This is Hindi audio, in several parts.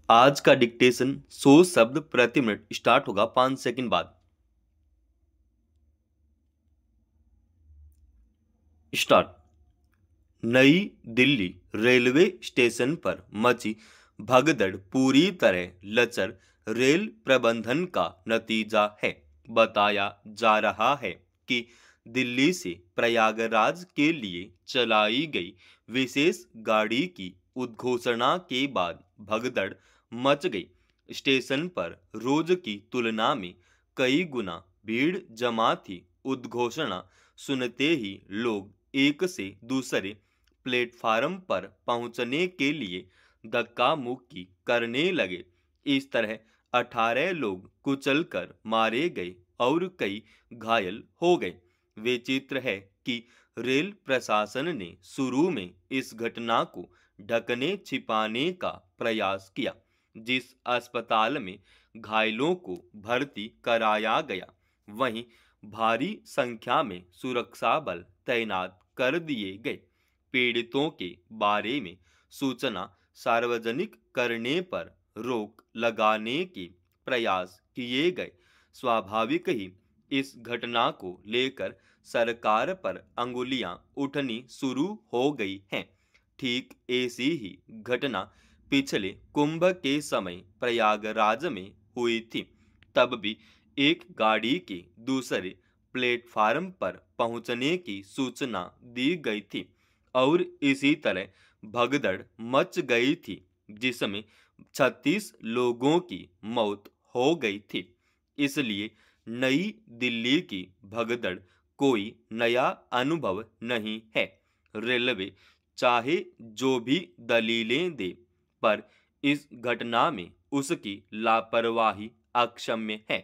आज का डिक्टेशन 100 शब्द प्रति मिनट स्टार्ट होगा 5 सेकंड बाद। स्टार्ट। नई दिल्ली रेलवे स्टेशन पर मची भगदड़ पूरी तरह लचर रेल प्रबंधन का नतीजा है। बताया जा रहा है कि दिल्ली से प्रयागराज के लिए चलाई गई विशेष गाड़ी की उद्घोषणा के बाद भगदड़ मच गई। स्टेशन पर रोज की तुलना में कई गुना भीड़ जमा थी। उद्घोषणा सुनते ही लोग एक से दूसरे प्लेटफार्म पर पहुंचने के लिए धक्का मुक्की करने लगे। इस तरह 18 लोग कुचलकर मारे गए और कई घायल हो गए। विचित्र है कि रेल प्रशासन ने शुरू में इस घटना को ढकने छिपाने का प्रयास किया। जिस अस्पताल में घायलों को भर्ती कराया गया, वहीं भारी संख्या में सुरक्षा बल तैनात कर दिए गए। पीड़ितों के बारे में सूचना सार्वजनिक करने पर रोक लगाने के प्रयास किए गए। स्वाभाविक ही इस घटना को लेकर सरकार पर अंगुलियां उठनी शुरू हो गई हैं। ठीक ऐसी ही घटना पिछले कुंभ के समय प्रयागराज में हुई थी। तब भी एक गाड़ी के दूसरे प्लेटफार्म पर पहुंचने की सूचना दी गई थी और इसी तरह भगदड़ मच गई थी, जिसमें 36 लोगों की मौत हो गई थी। इसलिए नई दिल्ली की भगदड़ कोई नया अनुभव नहीं है। रेलवे चाहे जो भी दलीलें दे, पर इस घटना में उसकी लापरवाही अक्षम्य है।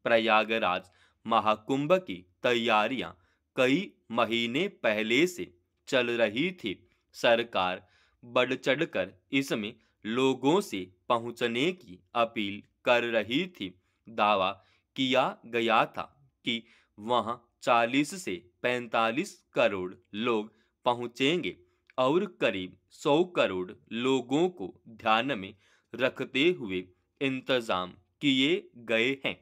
प्रयागराज महाकुंभ की तैयारियां कई महीने पहले से चल रही थी। सरकार बढ़ चढ़कर इसमें लोगों से पहुंचने की अपील कर रही थी। दावा किया गया था कि वहां 40 से 45 करोड़ लोग पहुंचेंगे और करीब 100 करोड़ लोगों को ध्यान में रखते हुए इंतजाम किए गए हैं।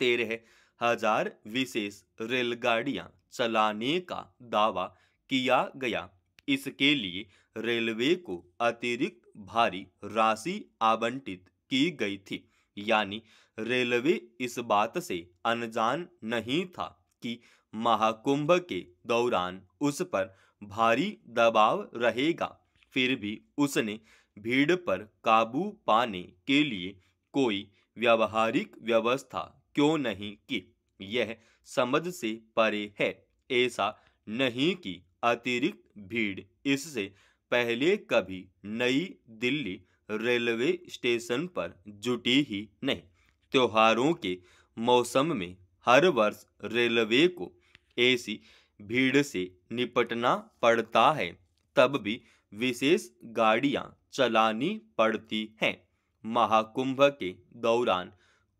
13,000 विशेष रेलगाड़ियां चलाने का दावा किया गया। इसके लिए रेलवे को अतिरिक्त भारी राशि आवंटित की गई थी। यानी रेलवे इस बात से अनजान नहीं था कि महाकुंभ के दौरान उस पर भारी दबाव रहेगा। फिर भी उसने भीड़ पर काबू पाने के लिए कोई व्यावहारिक व्यवस्था क्यों नहीं की? यह समझ से परे है। ऐसा नहीं कि अतिरिक्त भीड़ इससे पहले कभी नई दिल्ली रेलवे स्टेशन पर जुटी ही नहीं। त्योहारों के मौसम में हर वर्ष रेलवे को ऐसी भीड़ से निपटना पड़ता है। तब भी विशेष गाड़ियां चलानी पड़ती हैं। महाकुंभ के दौरान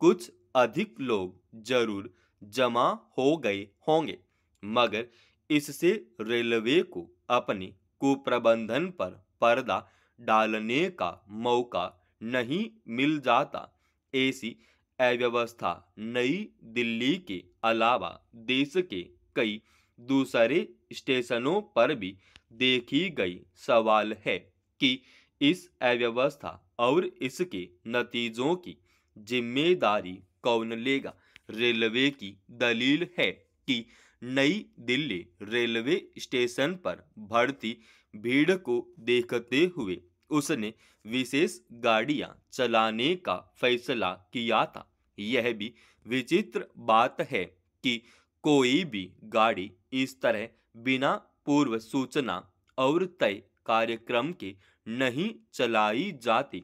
कुछ अधिक लोग जरूर जमा हो गए होंगे, मगर इससे रेलवे को अपने कुप्रबंधन पर पर्दा डालने का मौका नहीं मिल जाता। ऐसी अव्यवस्था नई दिल्ली के अलावा देश के कई दूसरे स्टेशनों पर भी देखी गई। सवाल है कि इस अव्यवस्था और इसके नतीजों की जिम्मेदारी कौन लेगा? रेलवे की दलील है कि नई दिल्ली रेलवे स्टेशन पर बढ़ती भीड़ को देखते हुए उसने विशेष गाड़ियां चलाने का फैसला किया था। यह भी विचित्र बात है कि कोई भी गाड़ी इस तरह बिना पूर्व सूचना और तय कार्यक्रम के नहीं चलाई जाती।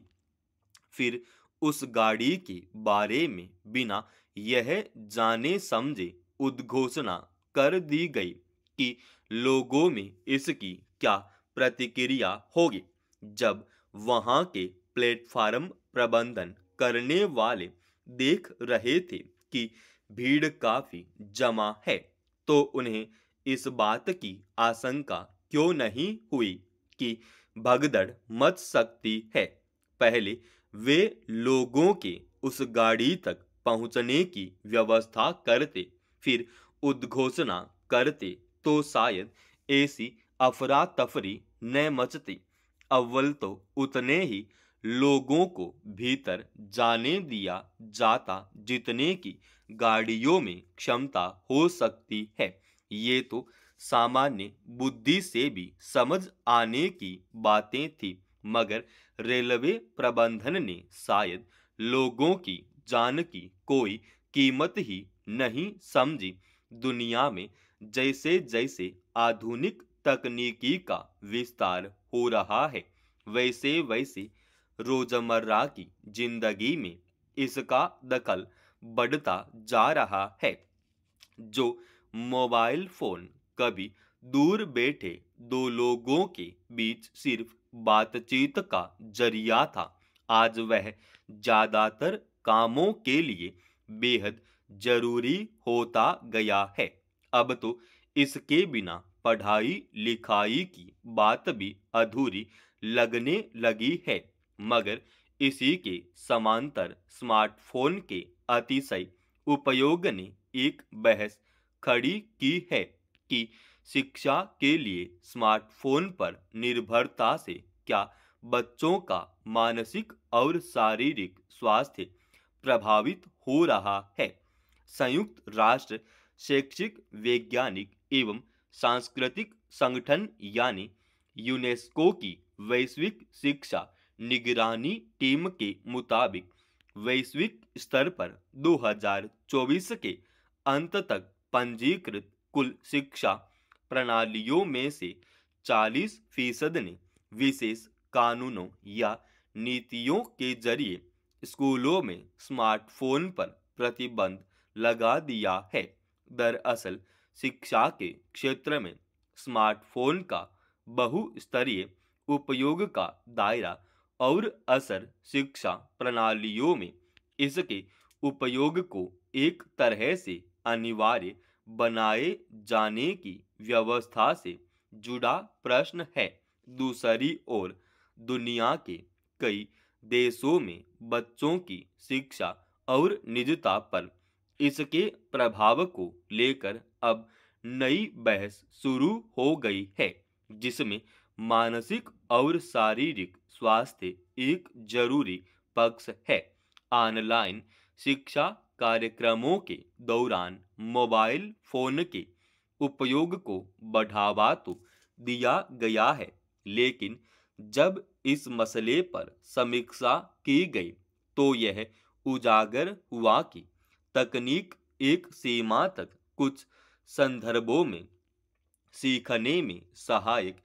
फिर उस गाड़ी के बारे में बिना यह जाने समझे उद्घोषणा कर दी गई कि लोगों में इसकी क्या प्रतिक्रिया होगी। जब वहां के प्लेटफार्म प्रबंधन करने वाले देख रहे थे कि भीड़ काफी जमा है, तो उन्हें इस बात की आशंका क्यों नहीं हुई कि भगदड़ मच सकती है? पहले वे लोगों के उस गाड़ी तक पहुंचने की व्यवस्था करते, फिर उद्घोषणा करते तो शायद ऐसी अफरा तफरी न मचती। अव्वल तो उतने ही लोगों को भीतर जाने दिया जाता जितने की गाड़ियों में क्षमता हो सकती है। ये तो सामान्य बुद्धि से भी समझ आने की बातें थी, मगर रेलवे प्रबंधन ने शायद लोगों की जान की कोई कीमत ही नहीं समझी। दुनिया में जैसे जैसे आधुनिक तकनीकी का विस्तार हो रहा है, वैसे वैसे रोजमर्रा की जिंदगी में इसका दखल बढ़ता जा रहा है। जो मोबाइल फोन कभी दूर बैठे दो लोगों के बीच सिर्फ बातचीत का जरिया था, आज वह ज्यादातर कामों के लिए बेहद जरूरी होता गया है। अब तो इसके बिना पढ़ाई लिखाई की बात भी अधूरी लगने लगी है। मगर इसी के समांतर स्मार्टफोन के अतिशय उपयोग ने एक बहस खड़ी की है कि शिक्षा के लिए स्मार्टफोन पर निर्भरता से क्या बच्चों का मानसिक और शारीरिक स्वास्थ्य प्रभावित हो रहा है। संयुक्त राष्ट्र शैक्षिक वैज्ञानिक एवं सांस्कृतिक संगठन यानी यूनेस्को की वैश्विक शिक्षा निगरानी टीम के मुताबिक वैश्विक स्तर पर 2024 के अंत तक पंजीकृत कुल शिक्षा प्रणालियों में से 40% ने विशेष कानूनों या नीतियों के जरिए स्कूलों में स्मार्टफोन पर प्रतिबंध लगा दिया है। दरअसल शिक्षा के क्षेत्र में स्मार्टफोन का बहुस्तरीय उपयोग का दायरा और असर शिक्षा प्रणालियों में इसके उपयोग को एक तरह से अनिवार्य बनाए जाने की व्यवस्था से जुड़ा प्रश्न है। दूसरी ओर दुनिया के कई देशों में बच्चों की शिक्षा और निजता पर इसके प्रभाव को लेकर अब नई बहस शुरू हो गई है, जिसमें मानसिक और शारीरिक स्वास्थ्य एक जरूरी पक्ष है। ऑनलाइन शिक्षा कार्यक्रमों के दौरान मोबाइल फोन के उपयोग को बढ़ावा तो दिया गया है, लेकिन जब इस मसले पर समीक्षा की गई तो यह उजागर हुआ कि तकनीक एक सीमा तक कुछ संदर्भों में सीखने में सहायक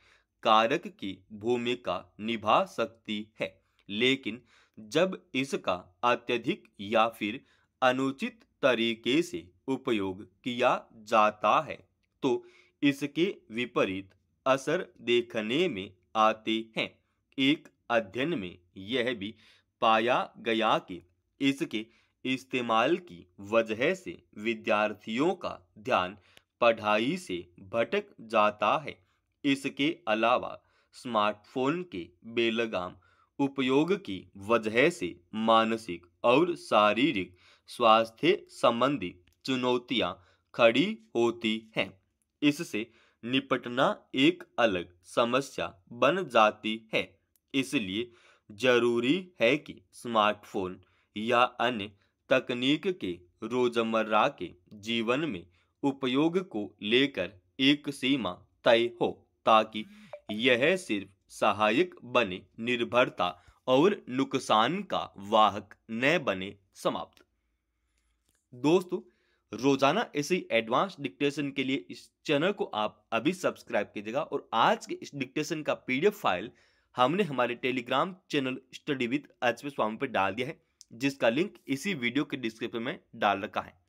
कारक की भूमिका निभा सकती है, लेकिन जब इसका अत्यधिक या फिर अनुचित तरीके से उपयोग किया जाता है तो इसके विपरीत असर देखने में आते हैं। एक अध्ययन में यह भी पाया गया कि इसके इस्तेमाल की वजह से विद्यार्थियों का ध्यान पढ़ाई से भटक जाता है। इसके अलावा स्मार्टफोन के बेलगाम उपयोग की वजह से मानसिक और शारीरिक स्वास्थ्य संबंधी चुनौतियां खड़ी होती हैं। इससे निपटना एक अलग समस्या बन जाती है। इसलिए जरूरी है कि स्मार्टफोन या अन्य तकनीक के रोजमर्रा के जीवन में उपयोग को लेकर एक सीमा तय हो, ताकि यह सिर्फ सहायक बने, निर्भरता और नुकसान का वाहक न बने। समाप्त। दोस्तों, रोजाना ऐसे एडवांस डिक्टेशन के लिए इस चैनल को आप अभी सब्सक्राइब कीजिएगा और आज के इस डिक्टेशन का पीडीएफ फाइल हमने हमारे telegram channel study with HP Swami पर डाल दिया है, जिसका लिंक इसी वीडियो के डिस्क्रिप्शन में डाल रखा है।